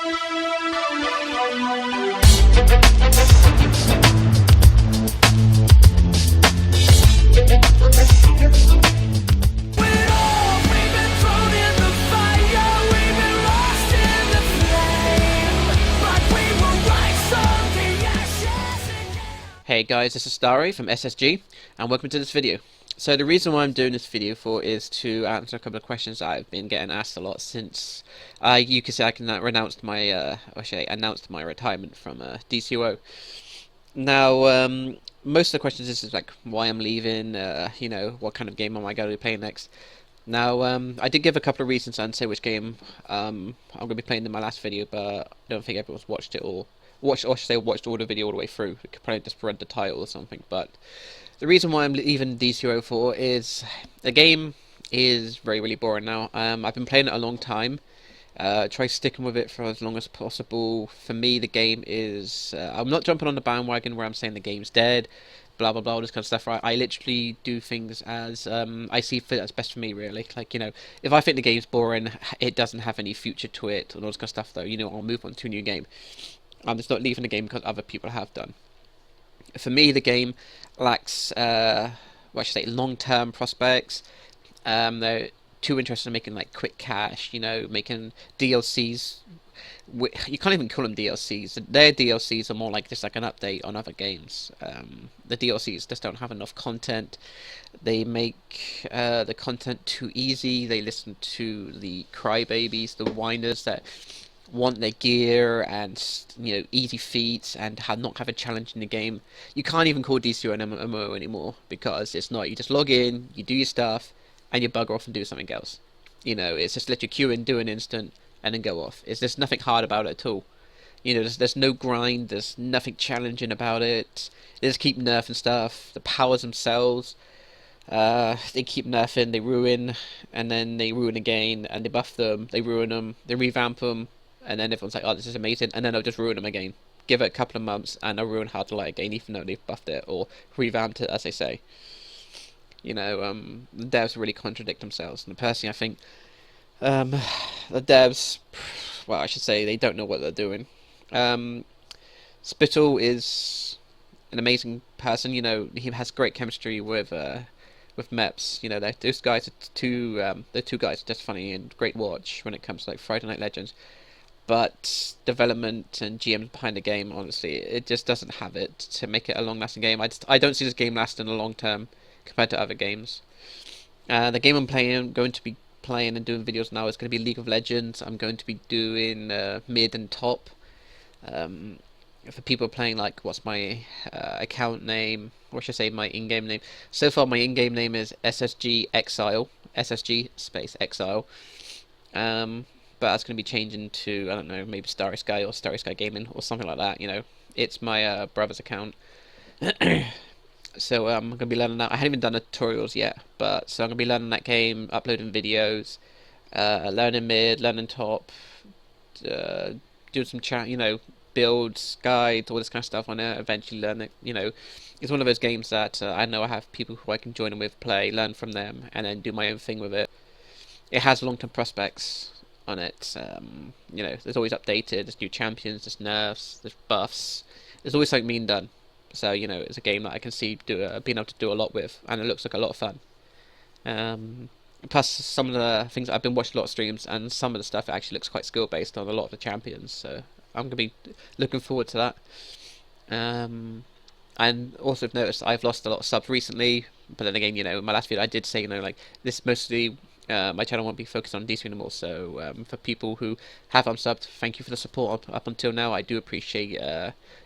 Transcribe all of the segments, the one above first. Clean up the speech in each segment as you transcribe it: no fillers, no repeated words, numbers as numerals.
Hey guys, this is Starry from SSG, and welcome to this video. So the reason why I'm doing this video is to answer a couple of questions that I've been getting asked a lot since you could say I announced my retirement from Dcuo. Now, most of the questions is like why I'm leaving, what kind of game am I going to be playing next. Now, I did give a couple of reasons and say which game I'm going to be playing in my last video, but I don't think everyone's watched it all. Watched all the video all the way through. We could probably just read the title or something. But the reason why I'm leaving Dcuo for is the game is really boring now. I've been playing it a long time. Try sticking with it for as long as possible. For me, the game is. I'm not jumping on the bandwagon where I'm saying the game's dead, blah blah blah, all this kind of stuff. Right? I literally do things as I see fit that's best for me. Really, like if I think the game's boring, it doesn't have any future to it, and all this kind of stuff. Though, I'll move on to a new game. I'm just not leaving the game because other people have done. For me, the game lacks, long-term prospects. They're too interested in making like quick cash, making DLCs. You can't even call them DLCs. Their DLCs are more like just like an update on other games. The DLCs just don't have enough content. They make the content too easy. They listen to the crybabies, the whiners that want their gear and easy feats and not have a challenge in the game. You can't even call Dcuo an MMO anymore because it's not. You just log in, you do your stuff, and you bugger off and do something else. It's just let you queue in, do an instant, and then go off. There's nothing hard about it at all. There's no grind. There's nothing challenging about it. They just keep nerfing stuff. The powers themselves, they keep nerfing, they ruin, and then they ruin again, and they buff them, they ruin them, they revamp them. And then everyone's like, oh, this is amazing. And then I'll just ruin them again. Give it a couple of months and I'll ruin Hard to Light again, even though they've buffed it or revamped it, as they say. The devs really contradict themselves. And personally, I think the devs, well, I should say, they don't know what they're doing. Spittle is an amazing person. He has great chemistry with Meps. Those guys are they're two guys just funny and great watch when it comes to like Friday Night Legends. But development and GMs behind the game, honestly, it just doesn't have it to make it a long-lasting game. I don't see this game lasting a long term compared to other games. The game I'm going to be playing and doing videos now is going to be League of Legends. I'm going to be doing mid and top. For people playing, like, what's my account name, or should I say my in-game name? So far, my in-game name is SSG Exile, SSG space Exile. But that's going to be changing to, I don't know, maybe StarrySky or StarrySky Gaming or something like that. It's my brother's account. So I'm going to be learning that. I haven't even done the tutorials yet, so I'm going to be learning that game, uploading videos, learning mid, learning top, doing some chat, builds, guides, all this kind of stuff on it. Eventually learn it. It's one of those games that I know I have people who I can join in with, play, learn from them, and then do my own thing with it. It has long-term prospects on it. There's always updated, there's new champions, there's nerfs, there's buffs, there's always something being done. So it's a game that I can see being able to do a lot with, and it looks like a lot of fun. Plus some of the things I've been watching a lot of streams, and some of the stuff actually looks quite skill based on a lot of the champions, so I'm gonna be looking forward to that. And also I've noticed I've lost a lot of subs recently, but then again, in my last video I did say, like, this mostly my channel won't be focused on DC anymore, so for people who have unsubbed, thank you for the support up until now. I do appreciate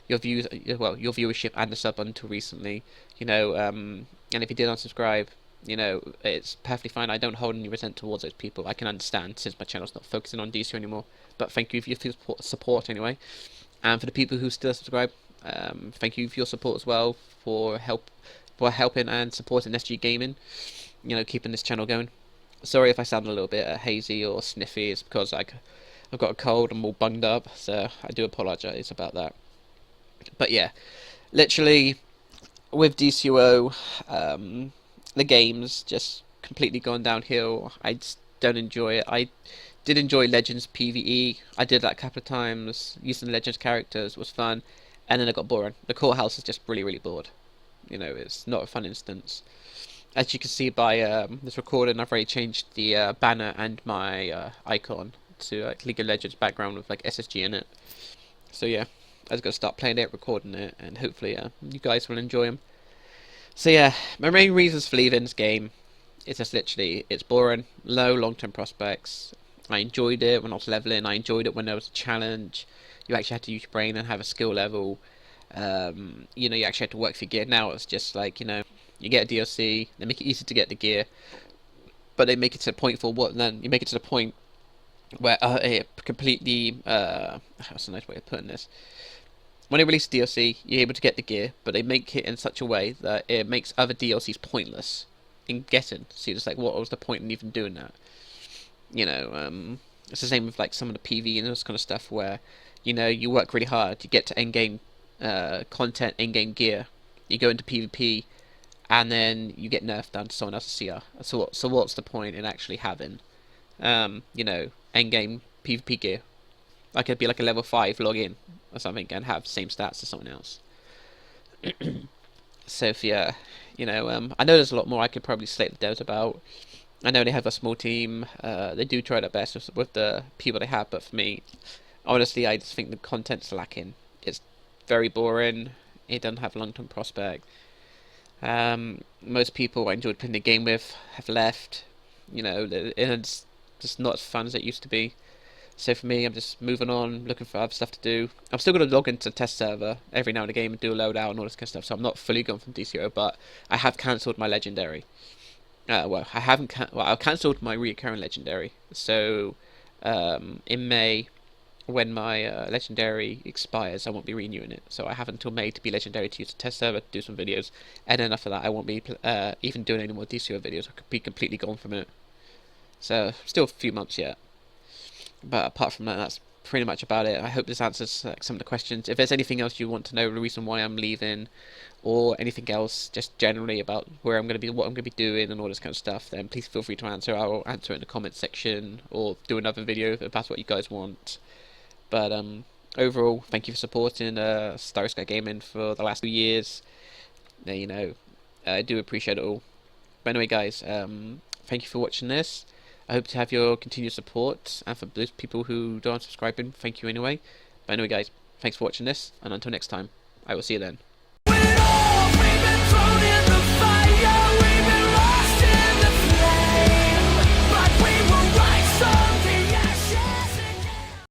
your views, your viewership and the sub until recently. And if you did unsubscribe, it's perfectly fine. I don't hold any resent towards those people. I can understand since my channel's not focusing on DC anymore. But thank you for your support anyway. And for the people who still subscribe, thank you for your support as well, for helping and supporting SG Gaming. Keeping this channel going. Sorry if I sound a little bit hazy or sniffy. It's because I've got a cold. I'm all bunged up, so I do apologise about that. But yeah, literally with Dcuo, the game's just completely gone downhill. I just don't enjoy it. I Did enjoy Legends PvE. I did that a couple of times. Using the Legends characters was fun, and then it got boring. The courthouse is just really, really bored. You know, it's not a fun instance. As you can see by this recording, I've already changed the banner and my icon to League of Legends background with like SSG in it. So yeah, I was gonna start playing it, recording it, and hopefully you guys will enjoy them. So yeah, my main reasons for leaving this game is just literally it's boring, low long-term prospects. I enjoyed it when I was leveling. I enjoyed it when there was a challenge. You actually had to use your brain and have a skill level. You know, you actually had to work for gear. Now it's just like, you know, you get a DLC, they make it easy to get the gear, but they make it to the point for what? Then you make it to the point where it completely. That's a nice way of putting this. When they release DLC, you're able to get the gear, but they make it in such a way that it makes other DLCs pointless in getting. So you're just like, what was the point in even doing that? You know, it's the same with like some of the PV and this kind of stuff where, you know, you work really hard, you get to end game content, end game gear, you go into PvP, and then you get nerfed down to someone else's CR. So what's the point in actually having, you know, end game PvP gear? I could be like a level 5 login or something and have the same stats as someone else. So if yeah, you know, I know there's a lot more I could probably slate the devs about. I know they have a small team. They do try their best with the people they have, but for me, honestly, I just think the content's lacking. It's very boring. It doesn't have long-term prospect. Most people I enjoyed playing the game with have left. You know, it's just not as fun as it used to be. So for me, I'm just moving on, looking for other stuff to do. I'm still going to log into the test server every now and again and do a loadout and all this kind of stuff. So I'm not fully gone from Dcuo, but I have cancelled my legendary. Well, I haven't. I've cancelled my recurring legendary. So in May, when my legendary expires, I won't be renewing it. So I have until May to be legendary to use the test server to do some videos, and then after that, I won't be even doing any more Dcuo videos. I could be completely gone from it. So still a few months yet. But apart from that, that's pretty much about it. I hope this answers some of the questions. If there's anything else you want to know, the reason why I'm leaving, or anything else, just generally about where I'm going to be, what I'm going to be doing, and all this kind of stuff, then please feel free to answer. I'll answer it in the comments section, or do another video if that's what you guys want. But overall, thank you for supporting StarrySky Gaming for the last 2 years. You know, I do appreciate it all. But anyway, guys, thank you for watching this. I hope to have your continued support, and for those people who don't subscribe, thank you anyway. But anyway, guys, thanks for watching this, and until next time, I will see you then.